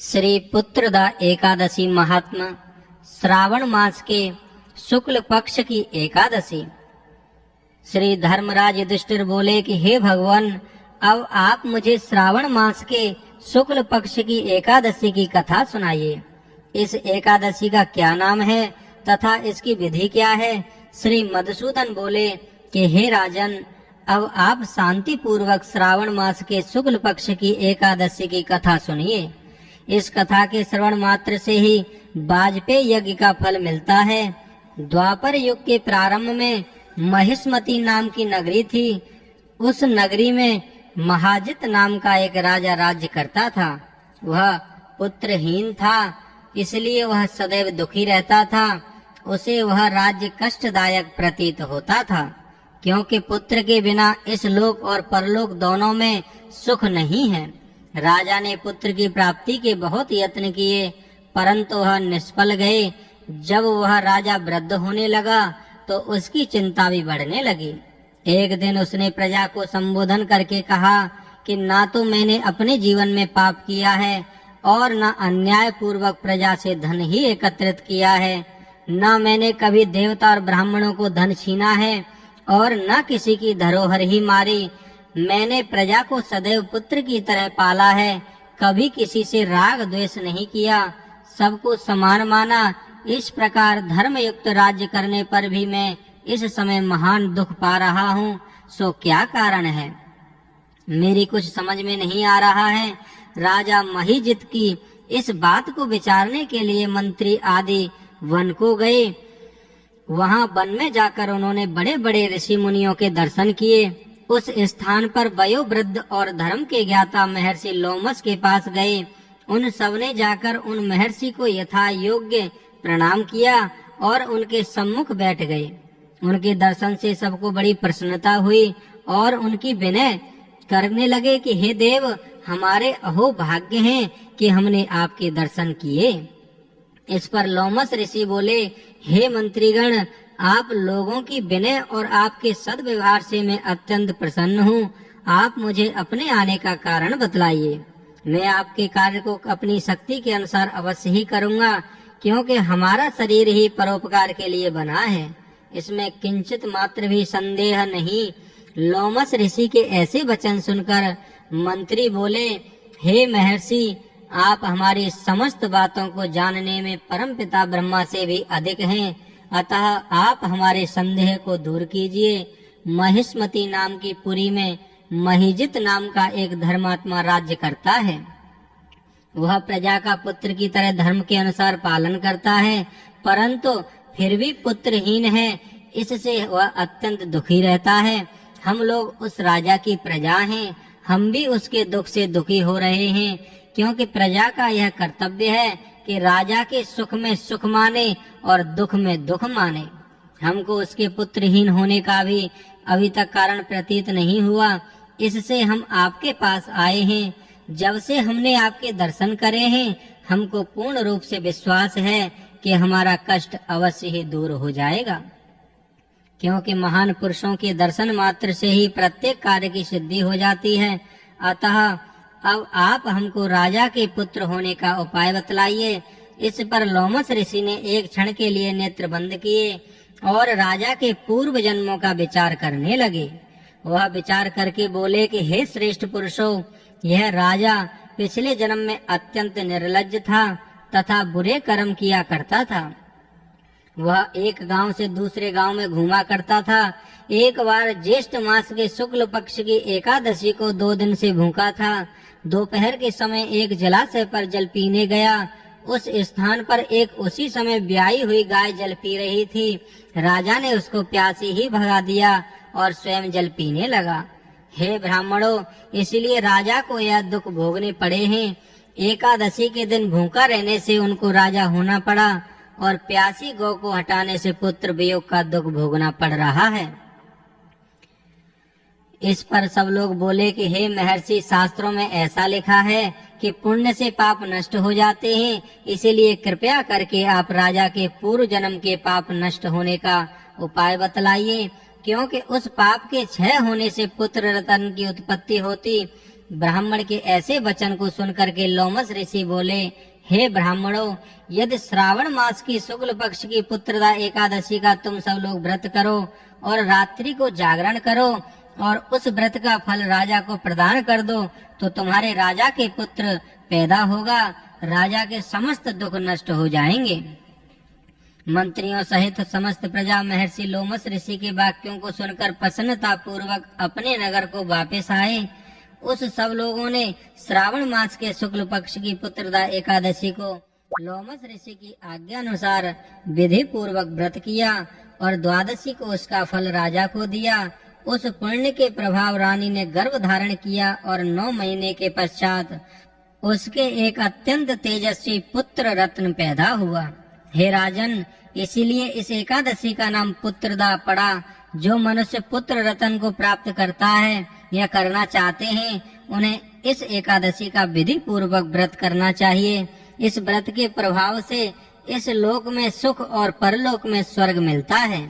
श्री पुत्रदा एकादशी महात्मा। श्रावण मास के शुक्ल पक्ष की एकादशी। श्री धर्मराज युधिष्ठिर बोले कि हे भगवान, अब आप मुझे श्रावण मास के शुक्ल पक्ष की एकादशी की कथा सुनाइए। इस एकादशी का क्या नाम है तथा इसकी विधि क्या है? श्री मधुसूदन बोले कि हे राजन, अब आप शांति पूर्वक श्रावण मास के शुक्ल पक्ष की एकादशी की कथा सुनिए। इस कथा के श्रवण मात्र से ही वाजपेयी यज्ञ का फल मिलता है। द्वापर युग के प्रारंभ में महिष्मती नाम की नगरी थी। उस नगरी में महाजित नाम का एक राजा राज्य करता था। वह पुत्रहीन था, इसलिए वह सदैव दुखी रहता था। उसे वह राज्य कष्टदायक प्रतीत होता था, क्योंकि पुत्र के बिना इस लोक और परलोक दोनों में सुख नहीं है। राजा ने पुत्र की प्राप्ति के बहुत यत्न किए, परंतु वह निष्फल गए। जब वह राजा वृद्ध होने लगा तो उसकी चिंता भी बढ़ने लगी। एक दिन उसने प्रजा को संबोधन करके कहा कि ना तो मैंने अपने जीवन में पाप किया है और न अन्याय पूर्वक प्रजा से धन ही एकत्रित किया है। न मैंने कभी देवता और ब्राह्मणों को धन छीना है और न किसी की धरोहर ही मारी। मैंने प्रजा को सदैव पुत्र की तरह पाला है, कभी किसी से राग द्वेष नहीं किया, सबको समान माना। इस प्रकार धर्मयुक्त राज्य करने पर भी मैं इस समय महान दुख पा रहा हूँ। सो क्या कारण है? मेरी कुछ समझ में नहीं आ रहा है। राजा महिजित की इस बात को विचारने के लिए मंत्री आदि वन को गए। वहां वन में जाकर उन्होंने बड़े बड़े ऋषि मुनियों के दर्शन किए। उस स्थान पर वयोवृद्ध और धर्म के ज्ञाता महर्षि लोमस के पास गए। उन सबने जाकर उन महर्षि को यथा योग्य प्रणाम किया और उनके सम्मुख बैठ गए। उनके दर्शन से सबको बड़ी प्रसन्नता हुई और उनकी विनय करने लगे कि हे देव, हमारे अहो भाग्य हैं कि हमने आपके दर्शन किए। इस पर लोमस ऋषि बोले, हे मंत्रीगण, आप लोगों की विनय और आपके सद्व्यवहार से मैं अत्यंत प्रसन्न हूँ। आप मुझे अपने आने का कारण बतलाइए। मैं आपके कार्य को अपनी शक्ति के अनुसार अवश्य ही करूँगा, क्योंकि हमारा शरीर ही परोपकार के लिए बना है। इसमें किंचित मात्र भी संदेह नहीं। लोमस ऋषि के ऐसे वचन सुनकर मंत्री बोले, हे महर्षि, आप हमारी समस्त बातों को जानने में परमपिता ब्रह्मा से भी अधिक हैं, अतः आप हमारे संदेह को दूर कीजिए। महिष्मती नाम की पुरी में महिजित नाम का एक धर्मात्मा राज्य करता है। वह प्रजा का पुत्र की तरह धर्म के अनुसार पालन करता है, परंतु फिर भी पुत्रहीन है। इससे वह अत्यंत दुखी रहता है। हम लोग उस राजा की प्रजा हैं, हम भी उसके दुख से दुखी हो रहे हैं, क्योंकि प्रजा का यह कर्तव्य है कि राजा के सुख में सुख माने और दुख में दुख माने। हमको उसके पुत्रहीन होने का भी अभी तक कारण प्रतीत नहीं हुआ, इससे हम आपके पास आए हैं। जब से हमने आपके दर्शन करे हैं, हमको पूर्ण रूप से विश्वास है कि हमारा कष्ट अवश्य ही दूर हो जाएगा, क्योंकि महान पुरुषों के दर्शन मात्र से ही प्रत्येक कार्य की सिद्धि हो जाती है। अतः अब आप हमको राजा के पुत्र होने का उपाय बतलाइए। इस पर लोमस ऋषि ने एक क्षण के लिए नेत्र बंद किए और राजा के पूर्व जन्मों का विचार करने लगे। वह विचार करके बोले कि हे श्रेष्ठ पुरुषों, यह राजा पिछले जन्म में अत्यंत निर्लज्ज था तथा बुरे कर्म किया करता था। वह एक गांव से दूसरे गांव में घूमा करता था। एक बार ज्येष्ठ मास के शुक्ल पक्ष की एकादशी को 2 दिन से भूखा था। दोपहर के समय एक जलाशय पर जल पीने गया। उस स्थान पर एक उसी समय ब्याई हुई गाय जल पी रही थी। राजा ने उसको प्यासी ही भगा दिया और स्वयं जल पीने लगा। हे ब्राह्मणों, इसलिए राजा को यह दुख भोगने पड़े हैं। एकादशी के दिन भूखा रहने से उनको राजा होना पड़ा और प्यासी गौ को हटाने से पुत्र वियोग का दुख भोगना पड़ रहा है। इस पर सब लोग बोले कि हे महर्षि, शास्त्रों में ऐसा लिखा है कि पुण्य से पाप नष्ट हो जाते हैं, इसीलिए कृपया करके आप राजा के पूर्व जन्म के पाप नष्ट होने का उपाय बतलाइए, क्योंकि उस पाप के क्षय होने से पुत्र रत्न की उत्पत्ति होती। ब्राह्मण के ऐसे वचन को सुनकर के लोमस ऋषि बोले, हे ब्राह्मणों, यदि श्रावण मास की शुक्ल पक्ष की पुत्रदा एकादशी का तुम सब लोग व्रत करो और रात्रि को जागरण करो और उस व्रत का फल राजा को प्रदान कर दो, तो तुम्हारे राजा के पुत्र पैदा होगा, राजा के समस्त दुख नष्ट हो जाएंगे। मंत्रियों सहित समस्त प्रजा महर्षि लोमस ऋषि के वाक्यों को सुनकर प्रसन्नता पूर्वक अपने नगर को वापस आए। उस सब लोगों ने श्रावण मास के शुक्ल पक्ष की पुत्रदा एकादशी को लोमस ऋषि की आज्ञा अनुसार विधि पूर्वक व्रत किया और द्वादशी को उसका फल राजा को दिया। उस पुण्य के प्रभाव रानी ने गर्भ धारण किया और 9 महीने के पश्चात उसके एक अत्यंत तेजस्वी पुत्र रत्न पैदा हुआ। हे राजन, इसीलिए इस एकादशी का नाम पुत्रदा पड़ा। जो मनुष्य पुत्र रत्न को प्राप्त करता है या करना चाहते हैं, उन्हें इस एकादशी का विधि पूर्वक व्रत करना चाहिए। इस व्रत के प्रभाव से इस लोक में सुख और परलोक में स्वर्ग मिलता है।